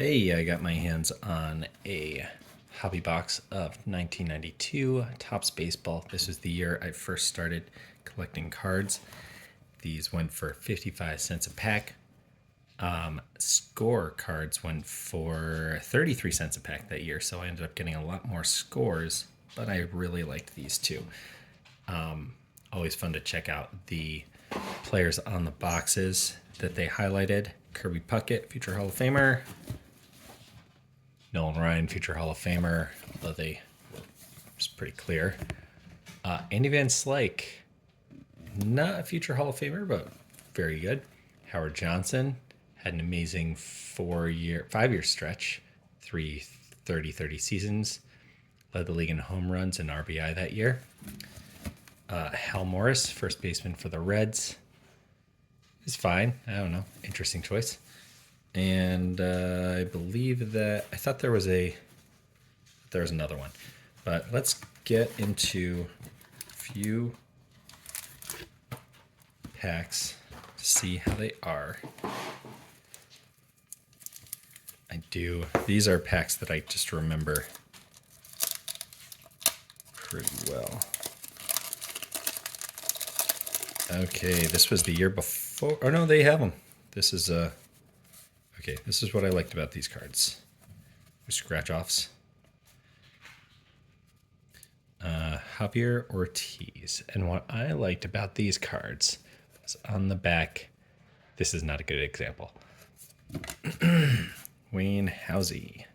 Hey, I got my hands on a hobby box of 1992 Topps Baseball. This was the year I first started collecting cards. These went for 55 cents a pack. Score cards went for 33 cents a pack that year, so I ended up getting a lot more scores, but I really liked these two. Always fun to check out the players on the boxes that they highlighted. Kirby Puckett, future Hall of Famer. Nolan Ryan, future Hall of Famer, although they was pretty clear. Andy Van Slyke, not a future Hall of Famer, but very good. Howard Johnson had an amazing 5-year stretch, 30 seasons, led the league in home runs and RBI that year. Hal Morris, first baseman for the Reds, is fine. I don't know, interesting choice. And I believe that I thought there was another one, but let's get into a few packs to see how they are. These are packs that I just remember pretty well. Okay, this was the year before. Oh no, they have them. This is okay, this is what I liked about these cards. Scratch offs. Javier Ortiz. And what I liked about these cards was on the back. This is not a good example. Wayne Housey.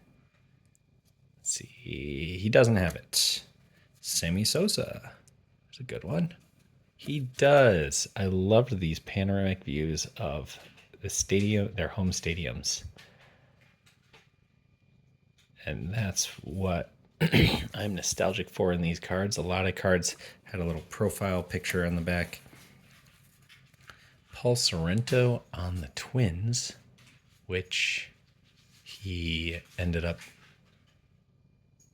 Let's see. He doesn't have it. Sammy Sosa. There's a good one. He does. I loved these panoramic views of the stadium, their home stadiums. And that's what I'm nostalgic for in these cards. A lot of cards had a little profile picture on the back. Paul Sorrento on the Twins, which he ended up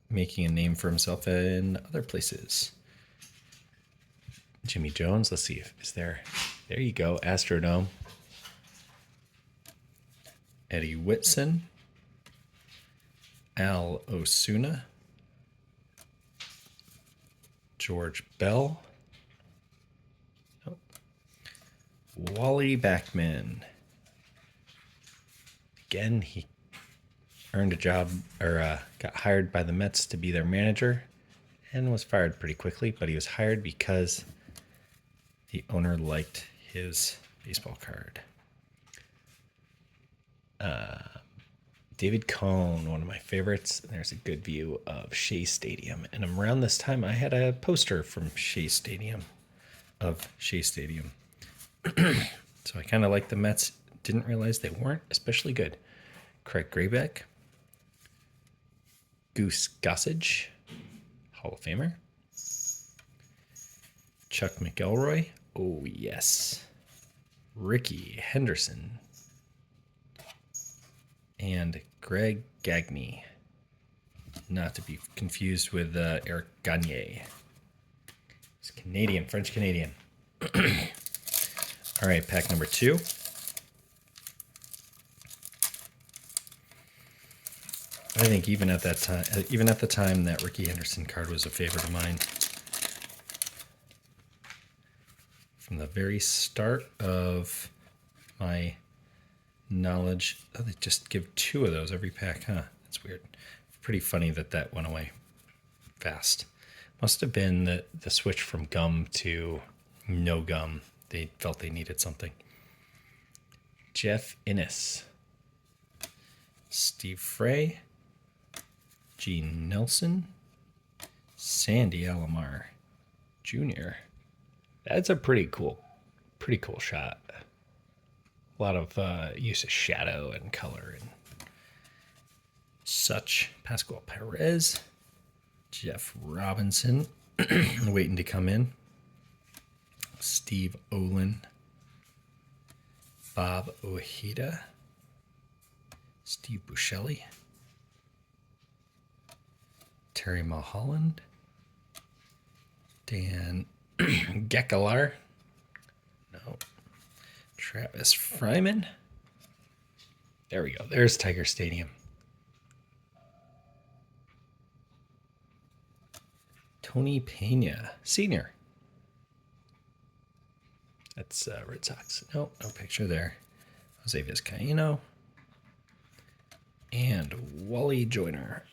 making a name for himself in other places. Jimmy Jones, let's see if is there you go, Astrodome. Eddie Whitson, Al Osuna, George Bell, Wally Backman. Again, he earned a job or got hired by the Mets to be their manager and was fired pretty quickly, but he was hired because the owner liked his baseball card. David Cone, one of my favorites. There's a good view of Shea Stadium. And around this time, I had a poster from Shea Stadium. So I kind of liked the Mets. Didn't realize they weren't especially good. Craig Graybeck. Goose Gossage, Hall of Famer. Chuck McElroy. Oh, yes. Ricky Henderson. And Greg Gagne. Not to be confused with Eric Gagne. It's Canadian, French Canadian. All right, pack number 2. I think even at the time that Ricky Henderson card was a favorite of mine. From the very start of my knowledge, they just give 2 of those every pack, huh? That's weird. Pretty funny that went away fast. Must have been the switch from gum to no gum. They felt they needed something. Jeff Innes, Steve Frey, Gene Nelson, Sandy Alomar Jr. That's a pretty cool shot. A lot of use of shadow and color and such. Pascual Perez, Jeff Robinson, waiting to come in. Steve Olin, Bob Ojeda, Steve Buscemi, Terry Mulholland, Dan Gekelar, no, Travis Fryman. There we go. There's Tiger Stadium. Tony Pena, Sr. That's Red Sox. Nope, no picture there. Jose Vizcaíno. And Wally Joyner.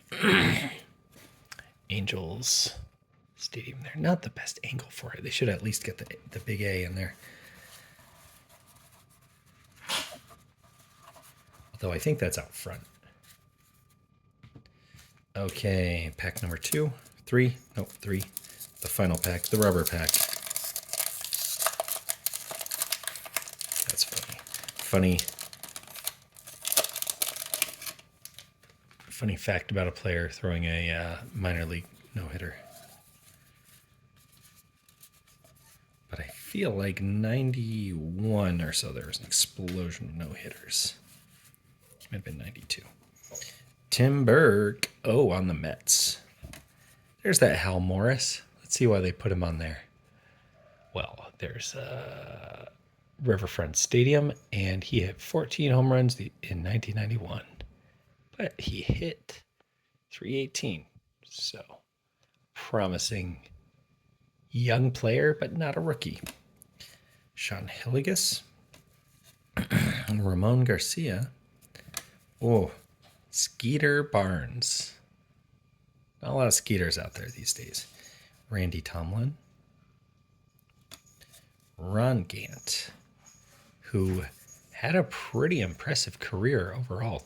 Angels Stadium there. Not the best angle for it. They should at least get the big A in there. Although I think that's out front. Okay, pack number 2. 3. Nope, 3. The final pack, the rubber pack. That's funny. Funny fact about a player throwing a minor league no-hitter. But I feel like 91 or so there was an explosion of no-hitters. Might have been 92. Tim Burke. Oh, on the Mets. There's that Hal Morris. Let's see why they put him on there. Well, there's Riverfront Stadium, and he hit 14 home runs in 1991. But he hit 318. So, promising young player, but not a rookie. Sean Hilligus. Ramon Garcia. Oh, Skeeter Barnes. Not a lot of Skeeters out there these days. Randy Tomlin. Ron Gant, who had a pretty impressive career overall.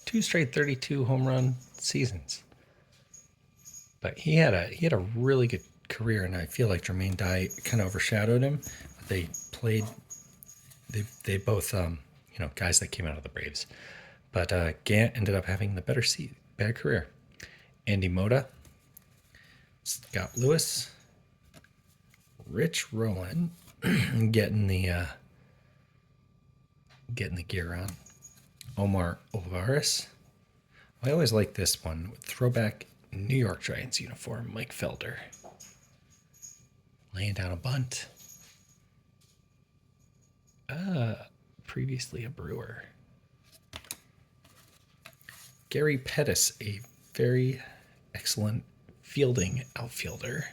Two straight 32 home run seasons. But he had a really good career, and I feel like Jermaine Dye kind of overshadowed him. But they both guys that came out of the Braves. But Gant ended up having the better career. Andy Mota, Scott Lewis, Rich Rowland, getting the gear on. Omar Olivares. I always like this one with throwback New York Giants uniform. Mike Felder laying down a bunt. Previously a Brewer. Gary Pettis, a very excellent fielding outfielder.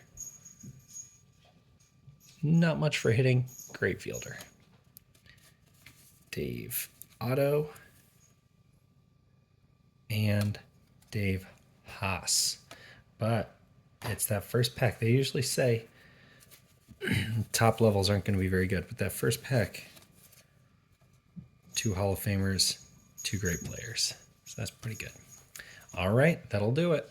Not much for hitting, great fielder. Dave Otto and Dave Haas. But it's that first pack. They usually say top levels aren't going to be very good, but that first pack, 2 Hall of Famers, 2 great players. So that's pretty good. All right, that'll do it.